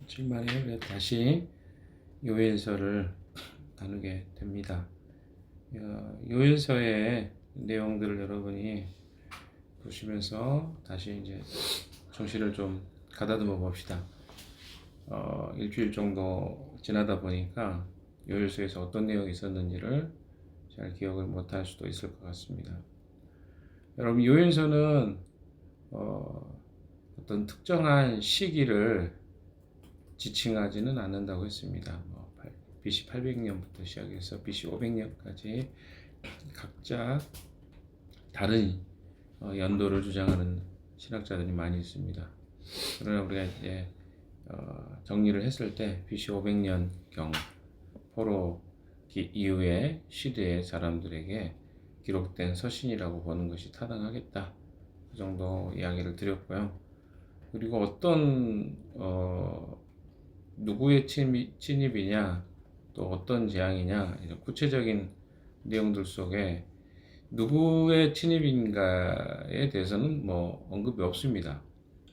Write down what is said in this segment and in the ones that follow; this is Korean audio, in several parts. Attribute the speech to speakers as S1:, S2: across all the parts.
S1: 오랜만에 다시 요일서를 나누게 됩니다. 요일서의 내용들을 여러분이 보시면서 다시 이제 정신을 좀 가다듬어 봅시다. 일주일 정도 지나다 보니까 요일서에서 어떤 내용이 있었는지를 잘 기억을 못할 수도 있을 것 같습니다. 여러분, 요일서는 어떤 특정한 시기를 지칭하지는 않는다고 했습니다. BC 800년부터 시작해서 BC 500년까지 각자 다른 연도를 주장하는 신학자들이 많이 있습니다. 그러나 우리가 이제 정리를 했을 때 BC 500년경 포로 이후의 시대의 사람들에게 기록된 서신이라고 보는 것이 타당하겠다. 그 정도 이야기를 드렸고요. 그리고 어떤 누구의 침입이냐, 또 어떤 재앙이냐, 이런 구체적인 내용들 속에 누구의 침입인가에 대해서는 언급이 없습니다.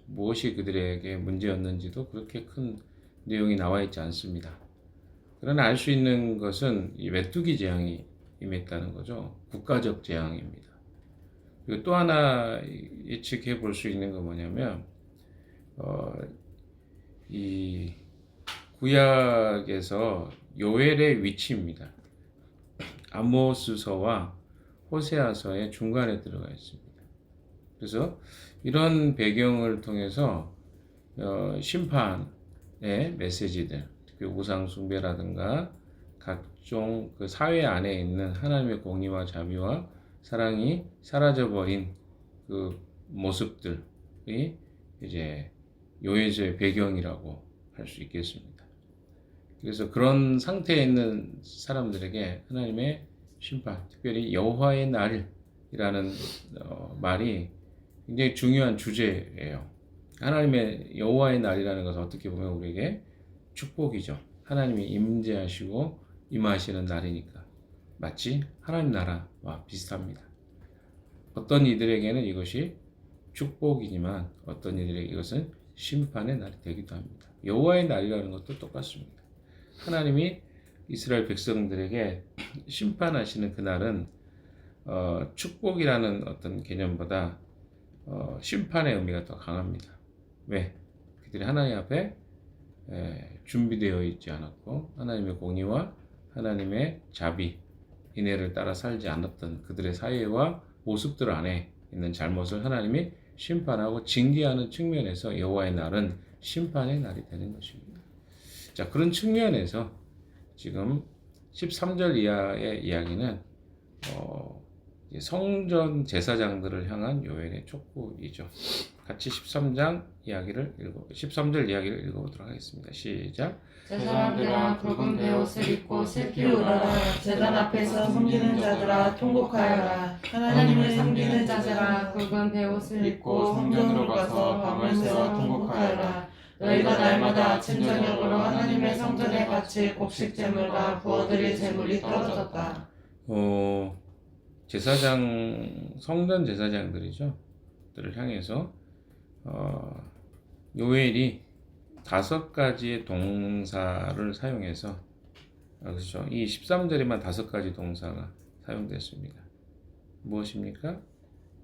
S1: 무엇이 그들에게 문제였는지도 그렇게 큰 내용이 나와 있지 않습니다. 그러나 알 수 있는 것은 이 메뚜기 재앙이 임했다는 거죠. 국가적 재앙입니다. 그리고 또 하나 예측해 볼 수 있는 건 뭐냐면 이 구약에서 요엘의 위치입니다. 아모스서와 호세아서의 중간에 들어가 있습니다. 그래서 이런 배경을 통해서 심판의 메시지들, 특히 우상 숭배라든가 각종 그 사회 안에 있는 하나님의 공의와 자비와 사랑이 사라져버린 그 모습들이 이제 요엘서의 배경이라고 할 수 있겠습니다. 그래서 그런 상태에 있는 사람들에게 하나님의 심판, 특별히 여호와의 날이라는 말이 굉장히 중요한 주제예요. 하나님의 여호와의 날이라는 것은 어떻게 보면 우리에게 축복이죠. 하나님이 임재하시고 임하시는 날이니까 마치 하나님 나라와 비슷합니다. 어떤 이들에게는 이것이 축복이지만 어떤 이들에게 이것은 심판의 날이 되기도 합니다. 여호와의 날이라는 것도 똑같습니다. 하나님이 이스라엘 백성들에게 심판하시는 그날은 축복이라는 어떤 개념보다 심판의 의미가 더 강합니다. 왜? 그들이 하나님 앞에 준비되어 있지 않았고 하나님의 공의와 하나님의 자비, 인애를 따라 살지 않았던 그들의 사회와 모습들 안에 있는 잘못을 하나님이 심판하고 징계하는 측면에서 여호와의 날은 심판의 날이 되는 것입니다. 자, 그런 측면에서 지금 13절 이하의 이야기는 성전 제사장들을 향한 요엘의 촉구이죠. 같이 13절 이야기를 읽어보도록 하겠습니다. 시작.
S2: 제사장들아 굵은 베옷을 입고 슬피 울어라. 제단 앞에서 섬기는 자들아 통곡하여라. 하나님을 섬기는 자들아 굵은 베옷을 입고 성전으로 가서 밤을 새워 통곡하여라. 너희가 날마다 아침 저녁으로 하나님의 성전에 바칠 곡식 제물과 부어드릴 제물이 떨어졌다.
S1: 성전 제사장들이죠. 들을 향해서 요엘이 5가지의 동사를 사용해서 그렇죠. 이 13절에만 5가지 동사가 사용됐습니다. 무엇입니까?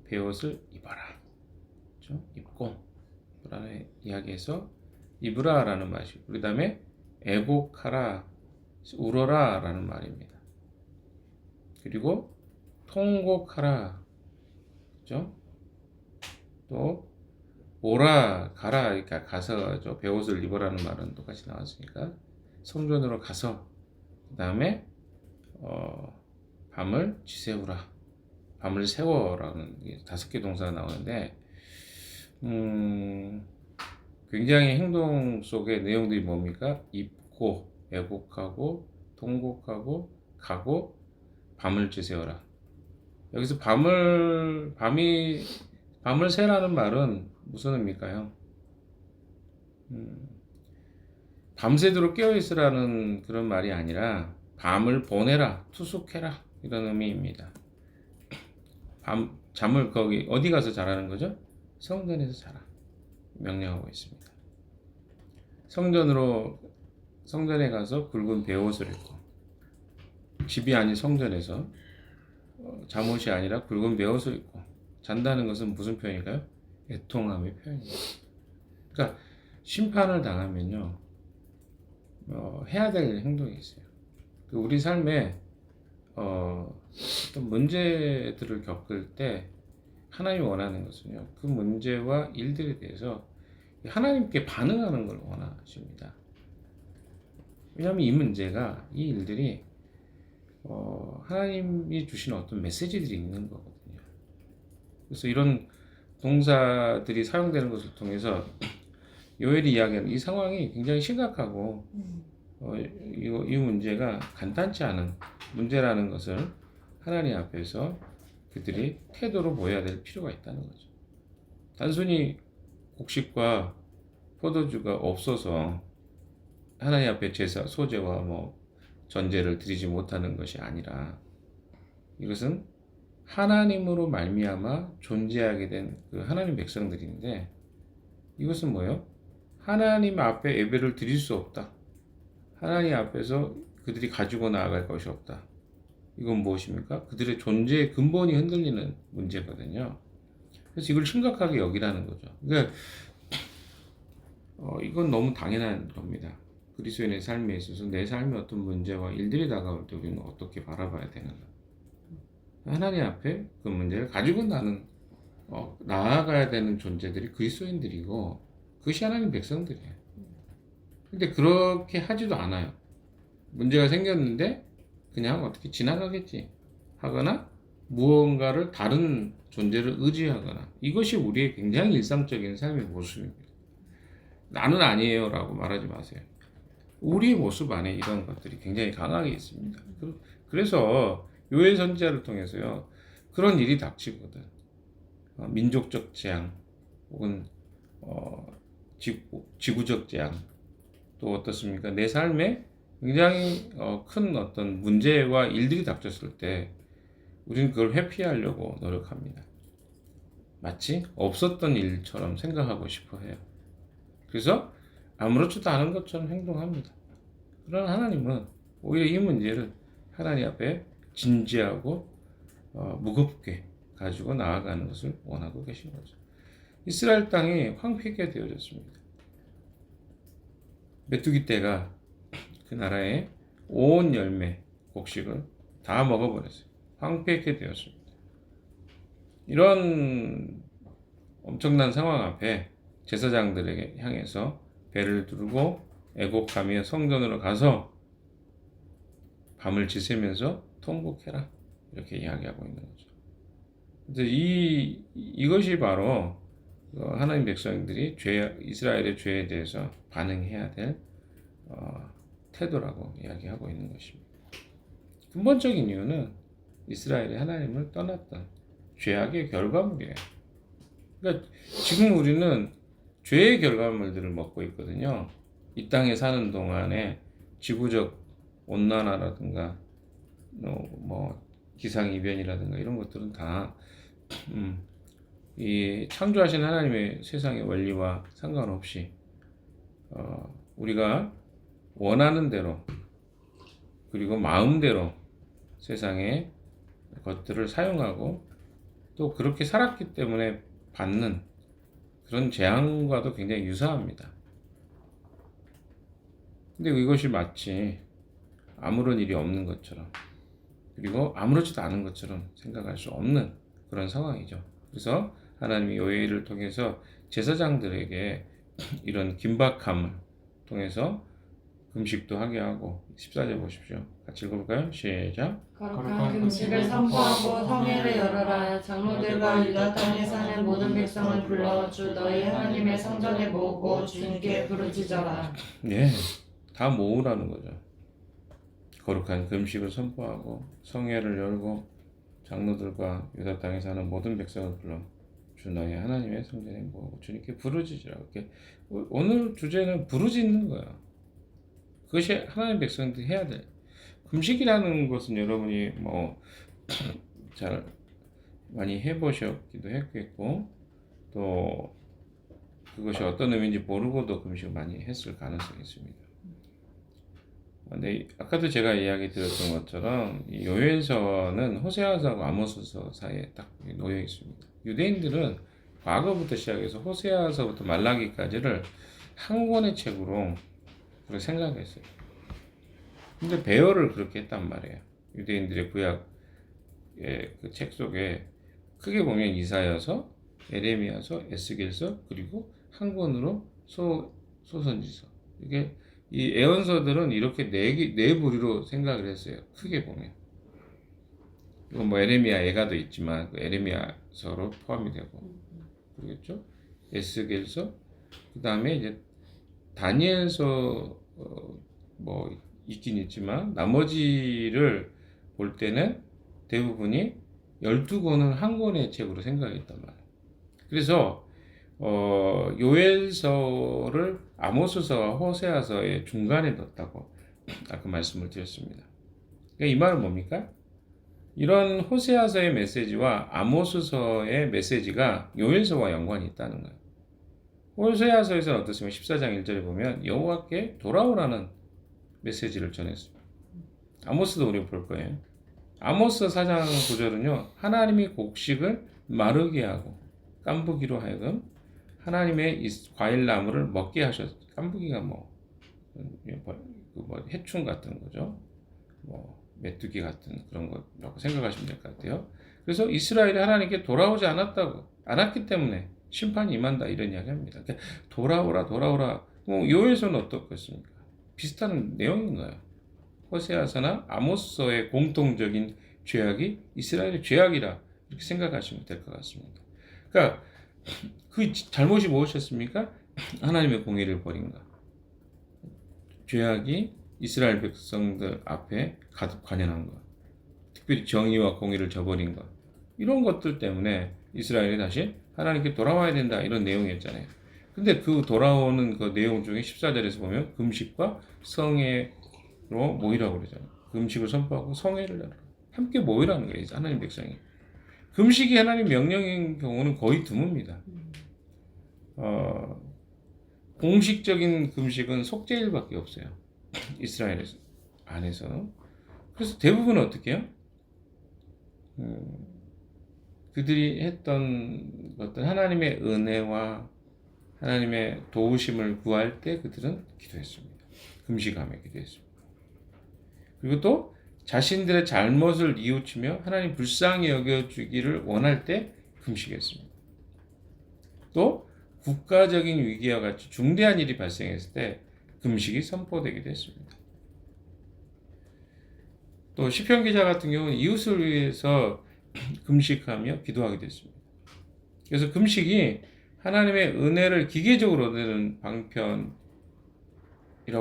S1: 베옷을 입어라. 그렇죠? 입고 라는 이야기에서 입으라라는 말이고 그 다음에 애곡하라, 울어라 라는 말입니다. 그리고 통곡하라, 그렇죠? 또 오라, 가라, 그러니까 가서 베옷을 입어라는 말은 똑같이 나왔으니까 성전으로 가서 그 다음에 밤을 지새우라, 밤을 세워라는 5개 동사가 나오는데 굉장히 행동 속의 내용들이 뭡니까? 입고, 애곡하고, 통곡하고, 가고, 밤을 지새워라. 여기서 밤을 세라는 말은 무슨 의미일까요? 밤새도록 깨어있으라는 그런 말이 아니라 밤을 보내라, 투숙해라 이런 의미입니다. 잠을 거기 어디 가서 자라는 거죠? 성전에서 자라 명령하고 있습니다. 성전에 가서 굵은 베옷을 입고, 집이 아닌 성전에서 잠옷이 아니라 굵은 베옷을 입고 잔다는 것은 무슨 표현일까요? 애통함의 표현이에요. 그러니까 심판을 당하면요, 해야 될 행동이 있어요. 우리 삶에 어떤 문제들을 겪을 때 하나님이 원하는 것은요, 그 문제와 일들에 대해서 하나님께 반응하는 걸 원하십니다. 왜냐하면 이 문제가, 이 일들이 하나님이 주시는 어떤 메시지들이 있는 거거든요. 그래서 이런 동사들이 사용되는 것을 통해서 요엘이 이야기하는 이 상황이 굉장히 심각하고 이 문제가 간단치 않은 문제라는 것을 하나님 앞에서 그들이 태도로 보여야 될 필요가 있다는 거죠. 단순히 곡식과 포도주가 없어서 하나님 앞에 제사, 소제와 전제를 드리지 못하는 것이 아니라, 이것은 하나님으로 말미암아 존재하게 된 그 하나님 백성들인데, 이것은 뭐예요? 하나님 앞에 예배를 드릴 수 없다. 하나님 앞에서 그들이 가지고 나아갈 것이 없다. 이건 무엇입니까? 그들의 존재의 근본이 흔들리는 문제거든요. 그래서 이걸 심각하게 여기라는 거죠. 그러니까 이건 너무 당연한 겁니다. 그리스도인의 삶에 있어서 내 삶에 어떤 문제와 일들이 다가올 때 우리는 어떻게 바라봐야 되는가? 하나님 앞에 그 문제를 가지고 나아가야 되는 존재들이 그리스도인들이고, 그것이 하나님 백성들이에요. 근데 그렇게 하지도 않아요. 문제가 생겼는데 그냥 어떻게 지나가겠지 하거나, 무언가를 다른 존재를 의지하거나, 이것이 우리의 굉장히 일상적인 삶의 모습입니다. 나는 아니에요 라고 말하지 마세요. 우리의 모습 안에 이런 것들이 굉장히 강하게 있습니다. 그래서 요엘 선지자를 통해서요, 그런 일이 닥치거든. 민족적 재앙, 혹은 지구적 재앙, 또 어떻습니까? 내 삶에 굉장히 큰 어떤 문제와 일들이 닥쳤을 때 우리는 그걸 회피하려고 노력합니다. 마치 없었던 일처럼 생각하고 싶어 해요. 그래서 아무렇지도 않은 것처럼 행동합니다. 그러나 하나님은 오히려 이 문제를 하나님 앞에 진지하고 무겁게 가지고 나아가는 것을 원하고 계신 거죠. 이스라엘 땅이 황폐하게 되어졌습니다. 메뚜기 떼가 그 나라의 온 열매, 곡식을 다 먹어버렸어요. 황폐하게 되었습니다. 이런 엄청난 상황 앞에 제사장들에게 향해서 배를 두르고 애곡하며 성전으로 가서 밤을 지새면서 통곡해라, 이렇게 이야기하고 있는 거죠. 그래서 이것이 바로 하나님 백성들이 이스라엘의 죄에 대해서 반응해야 될 태도라고 이야기하고 있는 것입니다. 근본적인 이유는 이스라엘이 하나님을 떠났던 죄악의 결과물이에요. 그러니까 지금 우리는 죄의 결과물들을 먹고 있거든요. 이 땅에 사는 동안에 지구적 온난화라든가 기상이변이라든가 이런 것들은 다 이 창조하신 하나님의 세상의 원리와 상관없이 우리가 원하는 대로, 그리고 마음대로 세상의 것들을 사용하고 또 그렇게 살았기 때문에 받는 그런 재앙과도 굉장히 유사합니다. 근데 이것이 마치 아무런 일이 없는 것처럼, 그리고 아무렇지도 않은 것처럼 생각할 수 없는 그런 상황이죠. 그래서 하나님이 요엘을 통해서 제사장들에게 이런 긴박함을 통해서 금식도 하게 하고, 14절 보십시오. 같이 읽어볼까요? 시작.
S2: 거룩한 금식을 선포하고 성회를 열어라. 장로들과 유다 땅에 사는 모든 백성을 불러 주 너희 하나님의 성전에 모으고 주님께 부르짖어라.
S1: 네, 다 모으라는 거죠. 거룩한 금식을 선포하고 성회를 열고 장로들과 유다 땅에 사는 모든 백성을 불러 주 너희 하나님의 성전에 모으고 주님께 부르짖으라. 이렇게 오늘 주제는 부르짖는 거야. 그것이 하나님 백성들이 해야 돼. 금식이라는 것은 여러분이 잘 많이 해보셨기도 했겠고, 또 그것이 어떤 의미인지 모르고도 금식을 많이 했을 가능성이 있습니다. 근데 아까도 제가 이야기 드렸던 것처럼 이 요엘서는 호세아서하고 아모스서 사이에 딱 놓여 있습니다. 유대인들은 과거부터 시작해서 호세아서부터 말라기까지를 한 권의 책으로 그렇게 생각했어요. 근데 배열을 그렇게 했단 말이에요. 유대인들의 구약의 그 책 속에 크게 보면 이사야서, 에레미야서, 에스겔서 그리고 한 권으로 소선지서. 이게 이 애언서들은 이렇게 네 부류로 생각을 했어요. 크게 보면. 이건 뭐 에레미야 애가도 있지만 그 에레미야서로 포함이 되고 그러겠죠. 에스겔서, 그 다음에 이제 다니엘서 뭐 있긴 있지만 나머지를 볼 때는 대부분이 12권을 한 권의 책으로 생각했단 말이에요. 그래서 요엘서를 아모스서와 호세아서의 중간에 넣었다고 아까 말씀을 드렸습니다. 그러니까 이 말은 뭡니까? 이런 호세아서의 메시지와 아모스서의 메시지가 요엘서와 연관이 있다는 거예요. 호세아서에서는 어떻습니까? 14장 1절에 보면 여호와께 돌아오라는 메시지를 전했습니다. 아모스도 우리가 볼 거예요. 아모스 4장 9절은요. 하나님이 곡식을 마르게 하고 깐부기로 하여금 하나님의 과일 나무를 먹게 하셨어요. 깐부기가 뭐 해충 같은 거죠. 뭐 메뚜기 같은 그런 거라고 생각하시면 될 것 같아요. 그래서 이스라엘이 하나님께 돌아오지 않았기 때문에 심판이 임한다 이런 이야기합니다. 그러니까 돌아오라. 요엘서는 어떻겠습니까? 비슷한 내용인 거예요. 호세아서나 아모스서의 공통적인 죄악이 이스라엘의 죄악이라 이렇게 생각하시면 될 것 같습니다. 그러니까 그 잘못이 무엇이었습니까? 하나님의 공의를 버린 것. 죄악이 이스라엘 백성들 앞에 가득 관연한 것. 특별히 정의와 공의를 저버린 것. 이런 것들 때문에 이스라엘이 다시 하나님께 돌아와야 된다 이런 내용이었잖아요. 근데 그 돌아오는 그 내용 중에 14절에서 보면 금식과 성회로 모이라고 그러잖아요. 금식을 선포하고 성회를 하라. 함께 모이라는 거예요. 하나님 백성이. 금식이 하나님 명령인 경우는 거의 드뭅니다. 공식적인 금식은 속죄일밖에 없어요. 이스라엘 안에서. 그래서 대부분은 어떻게 해요? 그들이 했던 것들 하나님의 은혜와 하나님의 도우심을 구할 때 그들은 기도했습니다. 금식하며 기도했습니다. 그리고 또 자신들의 잘못을 뉘우치며 하나님 불쌍히 여겨주기를 원할 때 금식했습니다. 또 국가적인 위기와 같이 중대한 일이 발생했을 때 금식이 선포되기도 했습니다. 또 시편 기자 같은 경우는 이웃을 위해서 금식하며 기도하기도 했습니다. 그래서 금식이 하나님의 은혜를 기계적으로 얻는 방편이라고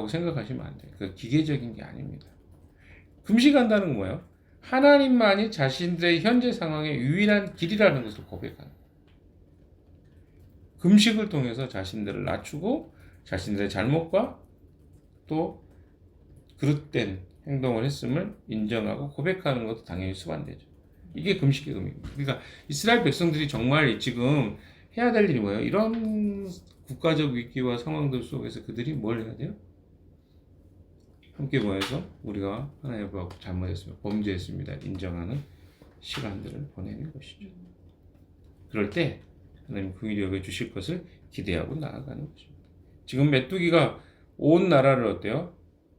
S1: 생각하시면 안 돼요. 그 기계적인 게 아닙니다. 금식한다는 건 뭐예요? 하나님만이 자신들의 현재 상황의 유일한 길이라는 것을 고백하는 거예요. 금식을 통해서 자신들을 낮추고 자신들의 잘못과 또 그릇된 행동을 했음을 인정하고 고백하는 것도 당연히 수반되죠. 이게 금식의 의미입니다. 그러니까 이스라엘 백성들이 정말 지금 해야 될 일이 뭐예요? 이런 국가적 위기와 상황들 속에서 그들이 뭘 해야 돼요? 함께 모여서 우리가 하나님 앞에 잘못했습니다. 범죄했습니다. 인정하는 시간들을 보내는 것이죠. 그럴 때 하나님 긍휼히 여겨 주실 것을 기대하고 나아가는 것입니다. 지금 메뚜기가 온 나라를 어때요?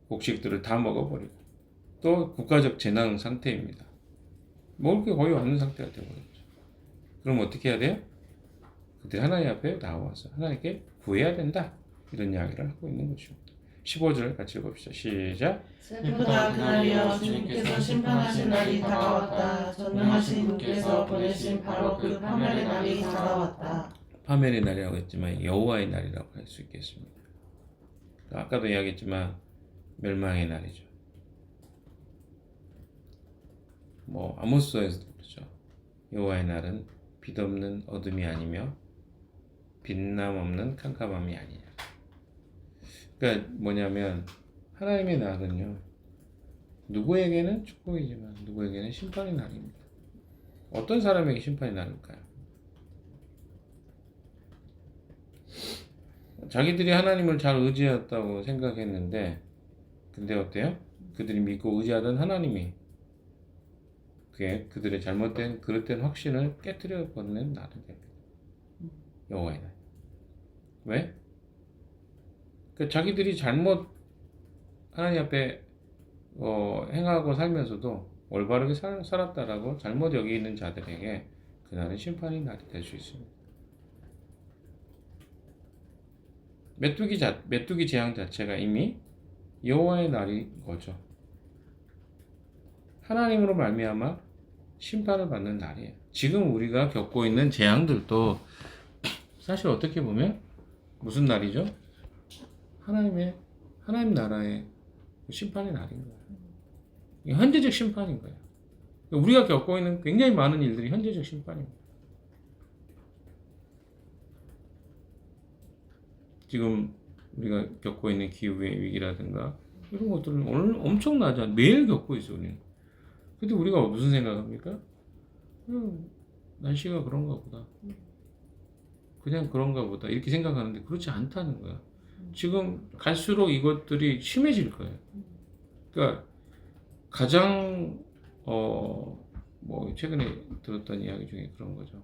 S1: 곡식들을 다 먹어버리고 또 국가적 재난 상태입니다. 먹을 게 거의 없는 상태가 되어버렸죠. 그럼 어떻게 해야 돼요? 그들이 하나님 앞에 나와서 하나님께 구해야 된다. 이런 이야기를 하고 있는 것입니다. 15절 같이 읽읍시다. 시작.
S2: 슬프다 그날이여 주님께서 심판하신 날이 다가왔다. 전능하신 분께서 보내신 바로 그 파멸의 날이 다가왔다.
S1: 파멸의 날이라고 했지만 여호와의 날이라고 할 수 있겠습니다. 아까도 이야기했지만 멸망의 날이죠. 아모스서에서도 그렇죠. 여호와의 날은 빛없는 어둠이 아니며 빛남 없는 캄캄함이 아니냐. 그러니까 뭐냐면 하나님의 날은요. 누구에게는 축복이지만 누구에게는 심판의 날입니다. 어떤 사람에게 심판의 날일까요? 자기들이 하나님을 잘 의지했다고 생각했는데 근데 어때요? 그들이 믿고 의지하던 하나님이 그들의 잘못된 그릇된 확신을 깨뜨려 버리는 날이 됩니다. 여호와의 날. 왜? 자기들이 잘못 하나님 앞에 행하고 살면서도 올바르게 살았다라고 잘못 여기는 자들에게 그날은 심판의 날이 될 수 있습니다. 메뚜기 재앙 자체가 이미 여호와의 날인 거죠. 하나님으로 말미암아 심판을 받는 날이에요. 지금 우리가 겪고 있는 재앙들도 사실 어떻게 보면 무슨 날이죠? 하나님 나라의 심판의 날인 거예요. 현재적 심판인 거예요. 우리가 겪고 있는 굉장히 많은 일들이 현재적 심판입니다. 지금 우리가 겪고 있는 기후의 위기라든가 이런 것들은 오늘 엄청나죠. 매일 겪고 있어요. 우리는. 근데 우리가 무슨 생각합니까? 날씨가 그런가 보다. 그냥 그런가 보다. 이렇게 생각하는데 그렇지 않다는 거야. 지금 갈수록 이것들이 심해질 거예요. 그러니까 가장 뭐 최근에 들었던 이야기 중에 그런 거죠.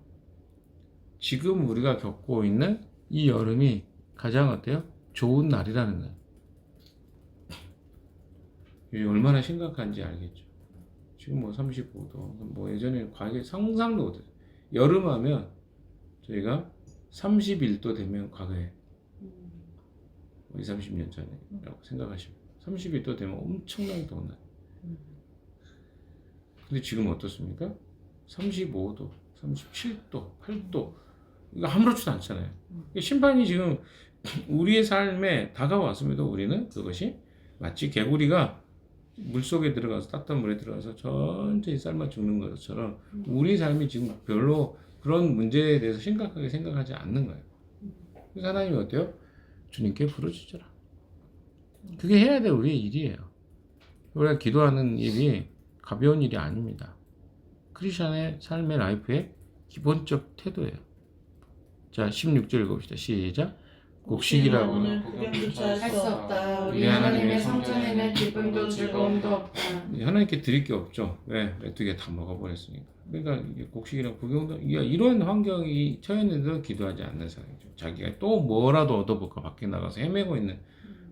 S1: 지금 우리가 겪고 있는 이 여름이 가장 어때요? 좋은 날이라는 거예요. 이게 얼마나 심각한지 알겠죠. 지금 뭐 35도, 뭐 예전에 과거에 상상도 못했어요. 여름 하면 저희가 31도 되면 과거에 20, 30년 전이라고 생각하시면 31도 되면 엄청나게 더운 날. 근데 지금 어떻습니까? 35도, 37도, 8도 이거 아무렇지도 않잖아요. 심판이 지금 우리의 삶에 다가왔음에도 우리는 그것이 마치 개구리가 물속에 들어가서 따뜻한 물에 들어가서 천천히 삶아 죽는 것처럼 우리 삶이 지금 별로 그런 문제에 대해서 심각하게 생각하지 않는 거예요. 그래서 하나님이 어때요? 주님께 부르짖어라. 그게 해야 될 우리의 일이에요. 우리가 기도하는 일이 가벼운 일이 아닙니다. 크리스천의 삶의 라이프의 기본적 태도예요. 자, 16절 읽읍시다. 시작. 곡식이라고
S2: 오늘 구경조차 할 수 없다. 우리
S1: 우리
S2: 하나님의 성전에는 기쁨도 즐거움도 없다.
S1: 하나님께 드릴 게 없죠. 왜? 메뚜기가 다 먹어버렸으니까. 그러니까 이게 곡식이랑 구경도 이런 환경이 처했는데도 기도하지 않는 사람이죠. 자기가 또 뭐라도 얻어볼까 밖에 나가서 헤매고 있는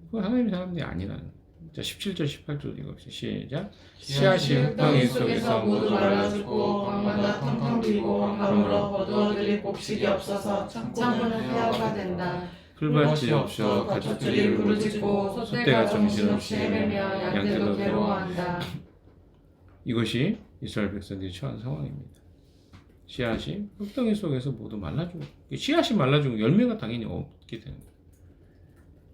S1: 그건 하나님의 사람들이 아니라는 거예요. 자, 17절 18절 읽읍시다. 시작. 씨앗이 흙덩이 속에서 모두 말라 죽고 광마다 텅텅 비고 가물어 거두어들일 곡식이 없어서
S2: 창고는 폐허가 된다.
S1: 풀밭이 없어 가축들이 부르짖고 소떼가 정신없이 헤매며 양떼도 괴로워한다. 이것이 이스라엘 백성들이 처한 상황입니다. 씨앗이 흙덩이 속에서 모두 말라주고 씨앗이 말라주고 열매가 당연히 없게 되는 거예요.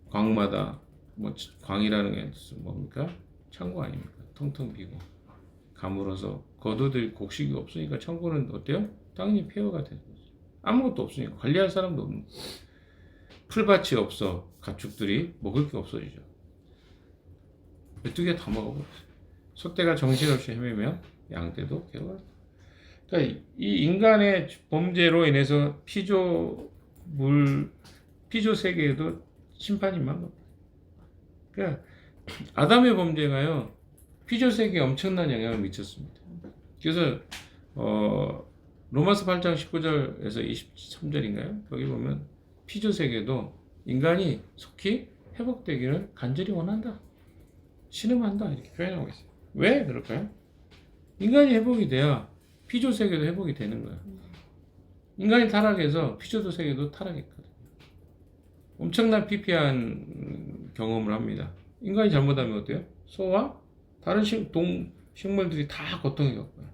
S1: 광마다 뭐 광이라는 게 뭡니까? 창고 아닙니까? 텅텅 비고 가물어서 거두들 곡식이 없으니까 창고는 어때요? 당연히 폐허가 되는 거죠. 아무것도 없으니까 관리할 사람도 없는 거예요. 풀밭이 없어 가축들이 먹을 게 없어지죠. 메뚜기가 다 먹어버렸어요. 소떼가 정신없이 헤매며 양떼도 괴로워요. 그러니까 이 인간의 범죄로 인해서 피조 세계에도 심판이 임한 겁니다. 그러니까 아담의 범죄가요 피조 세계에 엄청난 영향을 미쳤습니다. 그래서 로마서 8장 19절에서 23절인가요? 거기 보면 피조 세계도 인간이 속히 회복되기를 간절히 원한다. 신음한다. 이렇게 표현하고 있어요. 왜 그럴까요? 인간이 회복이 돼야 피조 세계도 회복이 되는 거예요. 인간이 타락해서 피조 세계도 타락했거든요. 엄청난 피폐한 경험을 합니다. 인간이 잘못하면 어때요? 소와 다른 식물들이 다 고통을 겪어요.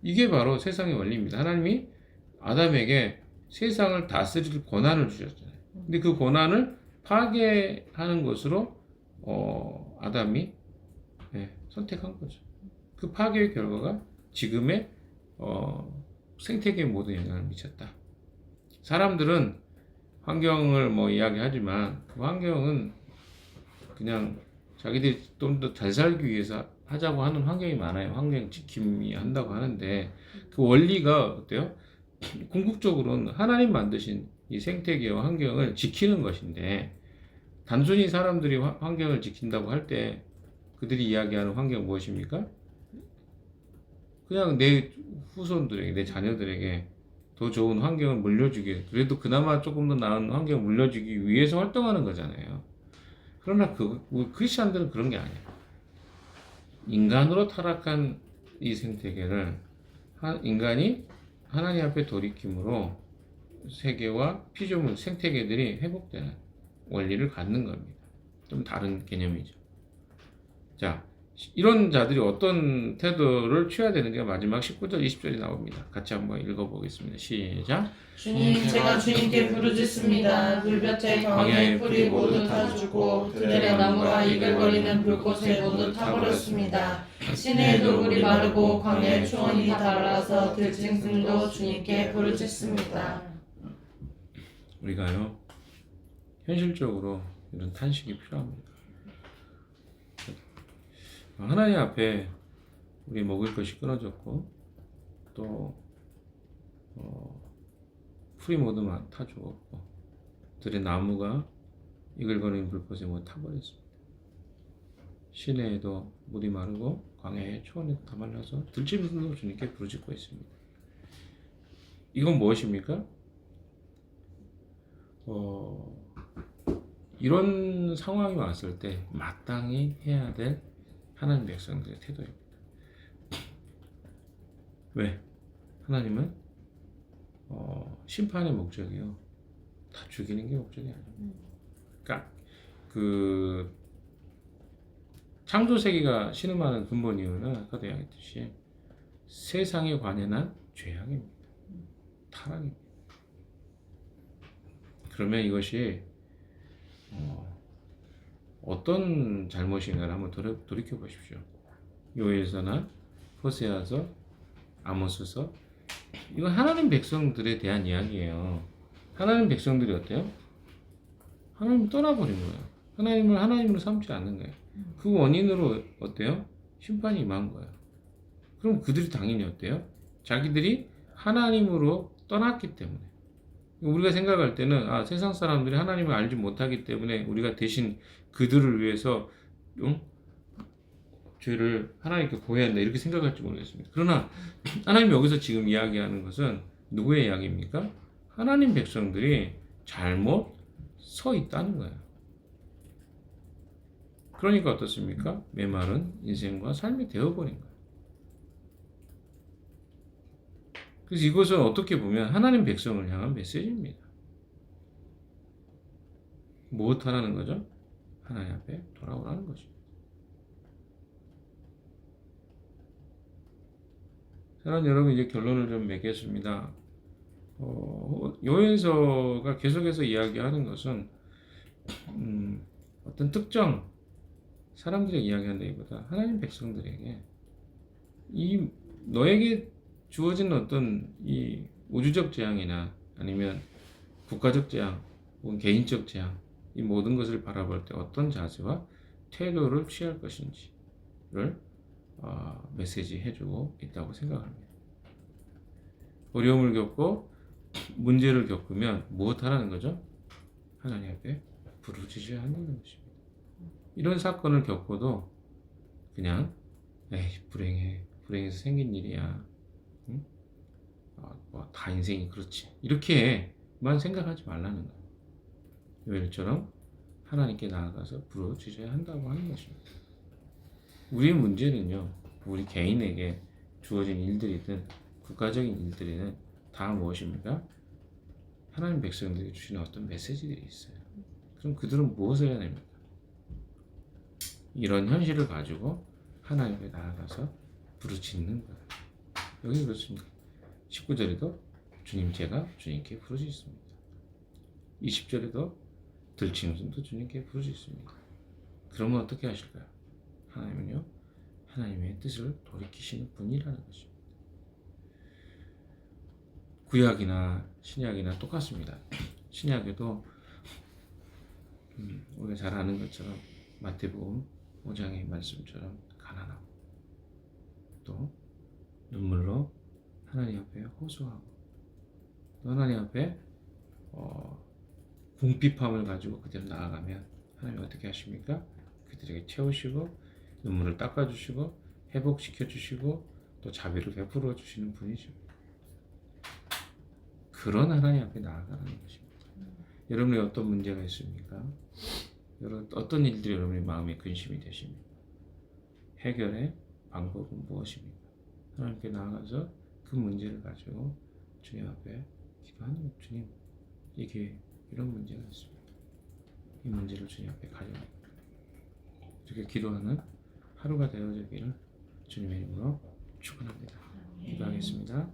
S1: 이게 바로 세상의 원리입니다. 하나님이 아담에게 세상을 다스릴 권한을 주셨잖아요. 근데 그 권한을 파괴하는 것으로 아담이 선택한 거죠. 그 파괴의 결과가 지금의 생태계에 모두 영향을 미쳤다. 사람들은 환경을 뭐 이야기하지만 그 환경은 그냥 자기들이 좀 더 잘 살기 위해서 하자고 하는 환경이 많아요. 환경 지킴이 한다고 하는데 그 원리가 어때요? 궁극적으로는 하나님 만드신 이 생태계와 환경을 지키는 것인데, 단순히 사람들이 환경을 지킨다고 할 때 그들이 이야기하는 환경은 무엇입니까? 그냥 내 후손들에게, 내 자녀들에게 더 좋은 환경을 물려주기, 그래도 그나마 조금 더 나은 환경을 물려주기 위해서 활동하는 거잖아요. 그러나 우리 크리스찬들은 그런 게 아니에요. 인간으로 타락한 이 생태계를 인간이 하나님 앞에 돌이킴으로 세계와 피조물, 생태계들이 회복되는 원리를 갖는 겁니다. 좀 다른 개념이죠. 자, 이런 자들이 어떤 태도를 취해야 되는지가 마지막 19절, 20절이 나옵니다. 같이 한번 읽어보겠습니다. 시작.
S2: 주님, 제가 주님께 부르짖습니다. 물볕에 광야의 풀이 모두 다 죽고 들의 나무가 이글거리는 불꽃에 모두 타버렸습니다. 시내에도 물이 마르고 광야의 초원이 닳아서 들짐승도 주님께 부르짖습니다.
S1: 우리가요, 현실적으로 이런 탄식이 필요합니다. 하나님 앞에 우리 먹을 것이 끊어졌고, 또 풀이 모두 타 죽었고, 들의 나무가 이글거리는 불꽃에 모두 타버렸습니다. 시내에도 물이 마르고 광야의 초원에도 다 말라서 들짐승도 주님께 부르짖고 있습니다. 이건 무엇입니까? 이런 상황이 왔을 때 마땅히 해야 될 하나님 백성들의 태도입니다. 왜? 하나님은 심판의 목적이요, 다 죽이는 게 목적이 아닙니다. 그러니까 그 창조 세계가 신음하는 근본 이유는 아까도 이야기했듯이 세상에 관해난 죄악입니다. 타락입니다. 그러면 이것이 어떤 잘못인가를 한번 돌이켜 보십시오. 요엘서나 호세아서, 아모스서, 이건 하나님 백성들에 대한 이야기예요. 하나님 백성들이 어때요? 하나님 떠나버린 거예요. 하나님을 하나님으로 삼지 않는 거예요. 그 원인으로 어때요? 심판이 임한 거예요. 그럼 그들이 당연히 어때요? 자기들이 하나님으로 떠났기 때문에. 우리가 생각할 때는 세상 사람들이 하나님을 알지 못하기 때문에 우리가 대신 그들을 위해서 죄를 하나님께 고해야 한다, 이렇게 생각할지 모르겠습니다. 그러나 하나님이 여기서 지금 이야기하는 것은 누구의 이야기입니까? 하나님 백성들이 잘못 서 있다는 거예요. 그러니까 어떻습니까? 메마른 인생과 삶이 되어버린 거예요. 그래서 이것은 어떻게 보면 하나님 백성을 향한 메시지입니다. 무엇 하라는 거죠? 하나님 앞에 돌아오라는 것입니다. 사랑하는 여러분, 이제 결론을 좀 맺겠습니다. 요엘서가 계속해서 이야기하는 것은 어떤 특정 사람들의 이야기한다기보다 하나님 백성들에게 이 너에게 주어진 어떤 이 우주적 재앙이나 아니면 국가적 재앙 혹은 개인적 재앙, 이 모든 것을 바라볼 때 어떤 자세와 태도를 취할 것인지를 메시지 해주고 있다고 생각합니다. 어려움을 겪고 문제를 겪으면 무엇 하라는 거죠? 하나님 앞에 부르짖어야 한다는 것입니다. 이런 사건을 겪어도 그냥 불행해서 생긴 일이야, 응? 다 인생이 그렇지, 이렇게만 생각하지 말라는 거예요. 요엘처럼 하나님께 나아가서 부르짖어야 한다고 하는 것입니다. 우리의 문제는요, 우리 개인에게 주어진 일들이든 국가적인 일들이든 다 무엇입니까? 하나님 백성들이 주시는 어떤 메시지들이 있어요. 그럼 그들은 무엇을 해야 됩니까? 이런 현실을 가지고 하나님께 나아가서 부르짖는 거예요. 여기 그렇습니다. 19절에도 주님, 제가 주님께 부르짖습니다. 20절에도 들짐승도 주님께 부르짖습니다. 그러면 어떻게 하실까요? 하나님은요, 하나님의 뜻을 돌이키시는 분이라는 것입니다. 구약이나 신약이나 똑같습니다. 신약에도 우리가 잘 아는 것처럼 마태복음 5장의 말씀처럼 가난하고, 또 눈물로 하나님 앞에 호소하고, 또 하나님 앞에 궁핍함을 가지고 그대로 나아가면 하나님 어떻게 하십니까? 그들에게 채우시고 눈물을 닦아주시고 회복시켜주시고 또 자비를 베풀어 주시는 분이죠. 그런 하나님 앞에 나아가는 것입니다. 여러분의 어떤 문제가 있습니까? 여러분 어떤 일들이 여러분의 마음에 근심이 되십니까? 해결의 방법은 무엇입니까? 하나님께 나아가서 그 문제를 가지고 주님 앞에 기도하는 것. 주님, 이게 이런 문제가 있습니다. 이 문제를 주님 앞에 가져옵니다. 이렇게 기도하는 하루가 되어지기를 주님의 이름으로 축원합니다. 기도하겠습니다.